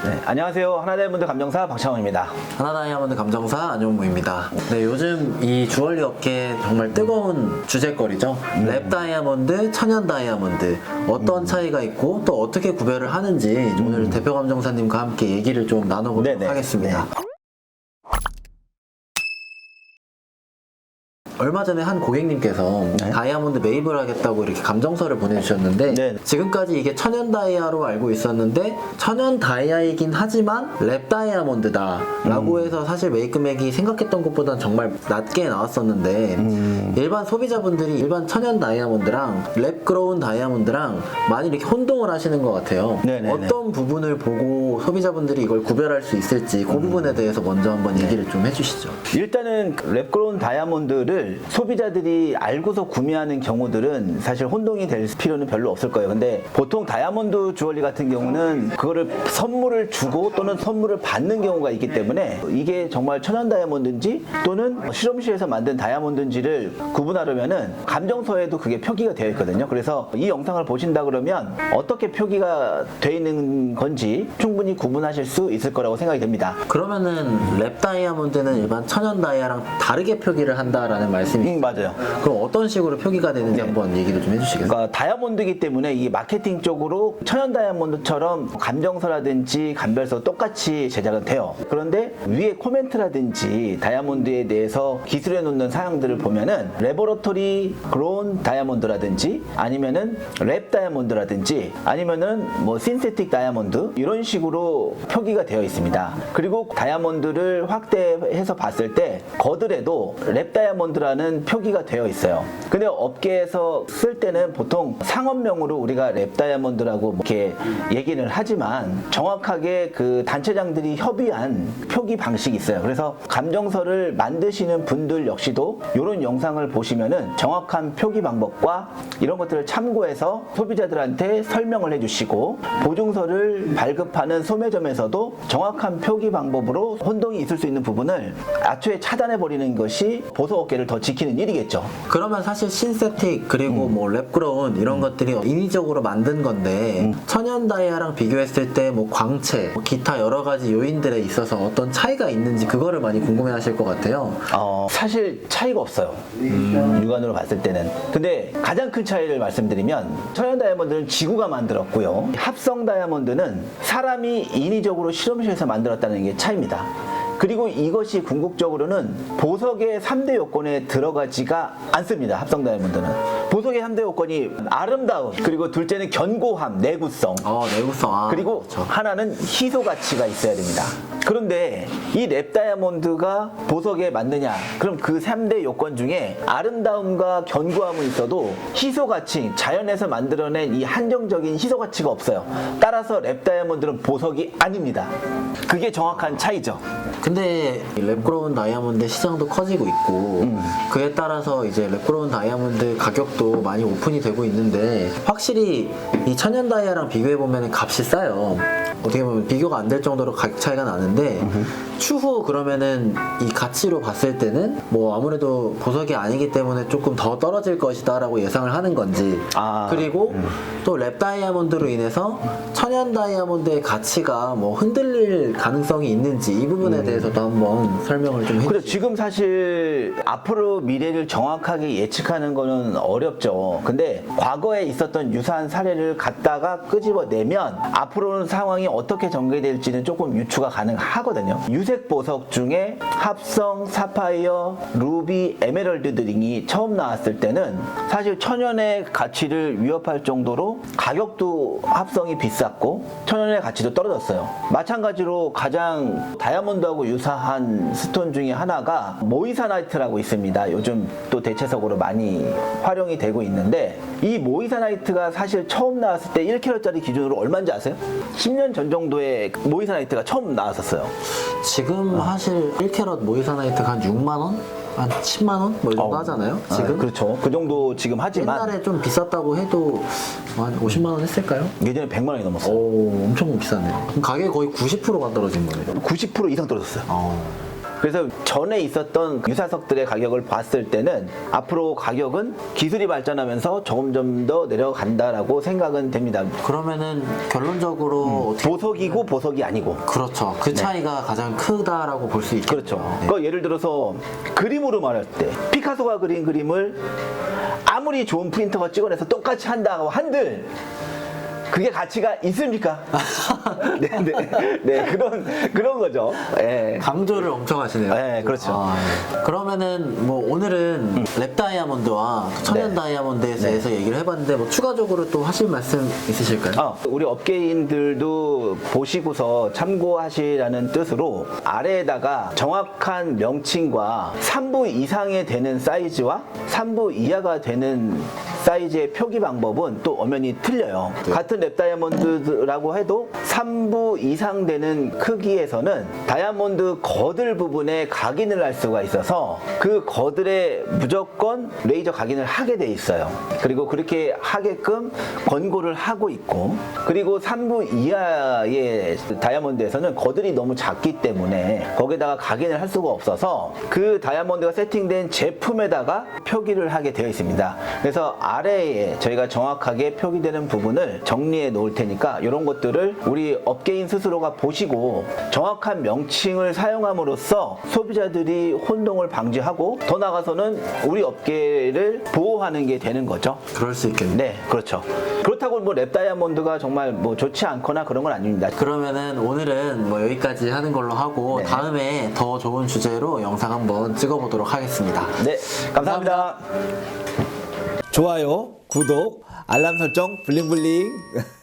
네, 안녕하세요. 하나다이아몬드 감정사 박창원입니다. 하나다이아몬드 감정사 안용무입니다. 네, 요즘 이 주얼리 업계 정말 뜨거운 주제거리죠. 랩 다이아몬드, 천연 다이아몬드 어떤 차이가 있고 또 어떻게 구별을 하는지 오늘 대표 감정사님과 함께 얘기를 좀 나눠보도록 네네. 하겠습니다. 얼마 전에 한 고객님께서 다이아몬드 매입을 하겠다고 이렇게 감정서를 보내주셨는데 네. 지금까지 이게 천연 다이아로 알고 있었는데 천연 다이아이긴 하지만 랩 다이아몬드다 라고 해서 사실 매입 금액이 생각했던 것보다는 정말 낮게 나왔었는데 일반 소비자분들이 일반 천연 다이아몬드랑 랩 그로운 다이아몬드랑 많이 이렇게 혼동을 하시는 것 같아요. 네네네. 어떤 부분을 보고 소비자분들이 이걸 구별할 수 있을지 그 부분에 대해서 먼저 한번 얘기를 좀 해주시죠. 일단은 랩그로운 다이아몬드를 소비자들이 알고서 구매하는 경우들은 사실 혼동이 될 필요는 별로 없을 거예요. 근데 보통 다이아몬드 주얼리 같은 경우는 그거를 선물을 주고 또는 선물을 받는 경우가 있기 때문에 이게 정말 천연 다이아몬드인지 또는 실험실에서 만든 다이아몬드인지를 구분하려면은 감정서에도 그게 표기가 되어 있거든요. 그래서 이 영상을 보신다 그러면 어떻게 표기가 되어 있는 건지 충분히 구분하실 수 있을 거라고 생각이 됩니다. 그러면은 랩 다이아몬드는 일반 천연 다이아랑 다르게 표기를 한다라는 말씀이 맞아요. 그럼 어떤 식으로 표기가 되는지 한번 얘기를 좀 해주시겠어요? 그러니까 다이아몬드이기 때문에 이 마케팅 쪽으로 천연 다이아몬드처럼 감정서라든지 감별서 똑같이 제작은 돼요. 그런데 위에 코멘트라든지 다이아몬드에 대해서 기술해 놓는 사항들을 보면은 레버러토리 그로운 다이아몬드라든지 아니면은 랩 다이아몬드라든지 아니면은 뭐 신세틱 다이아몬드 이런 식으로 표기가 되어 있습니다. 그리고 다이아몬드를 확대해서 봤을 때 거들에도 랩 다이아몬드라는 표기가 되어 있어요. 근데 업계에서 쓸 때는 보통 상업명으로 우리가 랩 다이아몬드라고 이렇게 얘기를 하지만 정확하게 그 단체장들이 협의한 표기 방식이 있어요. 그래서 감정서를 만드시는 분들 역시도 이런 영상을 보시면은 정확한 표기 방법과 이런 것들을 참고해서 소비자들한테 설명을 해주시고 보증서를 발급하는 소매점에서도 정확한 표기 방법으로 혼동이 있을 수 있는 부분을 애초에 차단해 버리는 것이 보석업계를 더 지키는 일이겠죠. 그러면 사실 신세틱 그리고 뭐 랩그로운 이런 것들이 인위적으로 만든 건데 천연 다이아랑 비교했을 때 뭐 광채, 뭐 기타 여러 가지 요인들에 있어서 어떤 차이가 있는지 그거를 많이 궁금해하실 것 같아요. 사실 차이가 없어요. 육안으로 봤을 때는. 근데 가장 큰 차이를 말씀드리면 천연 다이아몬드는 지구가 만들었고요. 합성 다이아몬드는 사람이 인위적으로 실험실에서 만들었다는 게 차이입니다. 그리고 이것이 궁극적으로는 보석의 3대 요건에 들어가지가 않습니다. 합성 다이아몬드는. 보석의 3대 요건이 아름다움, 그리고 둘째는 견고함, 내구성. 내구성. 그리고 그렇죠. 하나는 희소 가치가 있어야 됩니다. 그런데 이 랩 다이아몬드가 보석에 맞느냐? 그럼 그 3대 요건 중에 아름다움과 견고함은 있어도 희소 가치, 자연에서 만들어낸 이 한정적인 희소 가치가 없어요. 따라서 랩 다이아몬드는 보석이 아닙니다. 그게 정확한 차이죠. 근데 랩그로운 다이아몬드 시장도 커지고 있고 그에 따라서 이제 랩그로운 다이아몬드 가격도 많이 오픈이 되고 있는데 확실히 이 천연 다이아랑 비교해보면 값이 싸요. 어떻게 보면 비교가 안 될 정도로 가격 차이가 나는데 추후 그러면은 이 가치로 봤을 때는 뭐 아무래도 보석이 아니기 때문에 조금 더 떨어질 것이다 라고 예상을 하는 건지 그리고 또 랩 다이아몬드로 인해서 천연 다이아몬드의 가치가 뭐 흔들릴 가능성이 있는지 이 부분에 대해서도 한번 설명을 좀 해주세요. 그래, 지금 사실 앞으로 미래를 정확하게 예측하는 거는 어렵죠. 근데 과거에 있었던 유사한 사례를 갖다가 끄집어내면 앞으로는 상황이 어떻게 전개될지는 조금 유추가 가능하거든요. 유색 보석 중에 합성, 사파이어, 루비, 에메랄드 등이 처음 나왔을 때는 사실 천연의 가치를 위협할 정도로 가격도 합성이 비쌌고 천연의 가치도 떨어졌어요. 마찬가지로 가장 다이아몬드하고 유사한 스톤 중에 하나가 모이사나이트라고 있습니다. 요즘 또 대체적으로 많이 활용이 되고 있는데 이 모이사나이트가 사실 처음 나왔을 때 1캐럿짜리 기준으로 얼마인지 아세요? 10년 전 정도에 모이사나이트가 처음 나왔었어요. 지금 사실 1캐럿 모이사나이트가 한 6만원? 한 10만원? 뭐 이 정도 하잖아요? 지금? 그렇죠. 그 정도 지금 하지만 옛날에 좀 비쌌다고 해도 한 50만원 했을까요? 예전에 100만 원이 넘었어요. 오, 엄청 비싸네요. 그럼 가격이 거의 90%가 떨어진 거네요. 90% 이상 떨어졌어요. 그래서 전에 있었던 유사석들의 가격을 봤을 때는 앞으로 가격은 기술이 발전하면서 조금 더 내려간다라고 생각은 됩니다. 그러면은 결론적으로 어떻게 보석이고 보석이 아니고. 그렇죠. 그 차이가 가장 크다라고 볼 수 있겠죠. 그렇죠. 네. 그러니까 예를 들어서 그림으로 말할 때 피카소가 그린 그림을 아무리 좋은 프린터가 찍어내서 똑같이 한다고 한들 그게 가치가 있습니까? 네, 그런 거죠. 예. 강조를 엄청 하시네요. 네, 그렇죠. 그러면은 뭐 오늘은 랩 다이아몬드와 천연 네. 다이아몬드에 대해서 얘기를 해봤는데 뭐 추가적으로 또 하실 말씀 있으실까요? 우리 업계인들도 보시고서 참고하시라는 뜻으로 아래에다가 정확한 명칭과 3부 이상에 되는 사이즈와 3부 이하가 되는 사이즈의 표기 방법은 또 엄연히 틀려요. 네. 같은 랩 다이아몬드라고 해도 3부 이상 되는 크기에서는 다이아몬드 거들 부분에 각인을 할 수가 있어서 그 거들에 무조건 레이저 각인을 하게 돼 있어요. 그리고 그렇게 하게끔 권고를 하고 있고, 그리고 3부 이하의 다이아몬드에서는 거들이 너무 작기 때문에 거기다가 각인을 할 수가 없어서 그 다이아몬드가 세팅된 제품에다가 표기를 하게 되어 있습니다. 그래서 아래에 저희가 정확하게 표기되는 부분을 정리해 놓을 테니까 이런 것들을 우리 업계인 스스로가 보시고 정확한 명칭을 사용함으로써 소비자들이 혼동을 방지하고 더 나아가서는 우리 업계를 보호하는 게 되는 거죠. 그럴 수 있겠네요. 네, 그렇죠. 그렇다고 뭐 랩 다이아몬드가 정말 뭐 좋지 않거나 그런 건 아닙니다. 그러면은 오늘은 뭐 여기까지 하는 걸로 하고 네. 다음에 더 좋은 주제로 영상 한번 찍어보도록 하겠습니다. 네, 감사합니다. 좋아요, 구독, 알람 설정, 블링블링.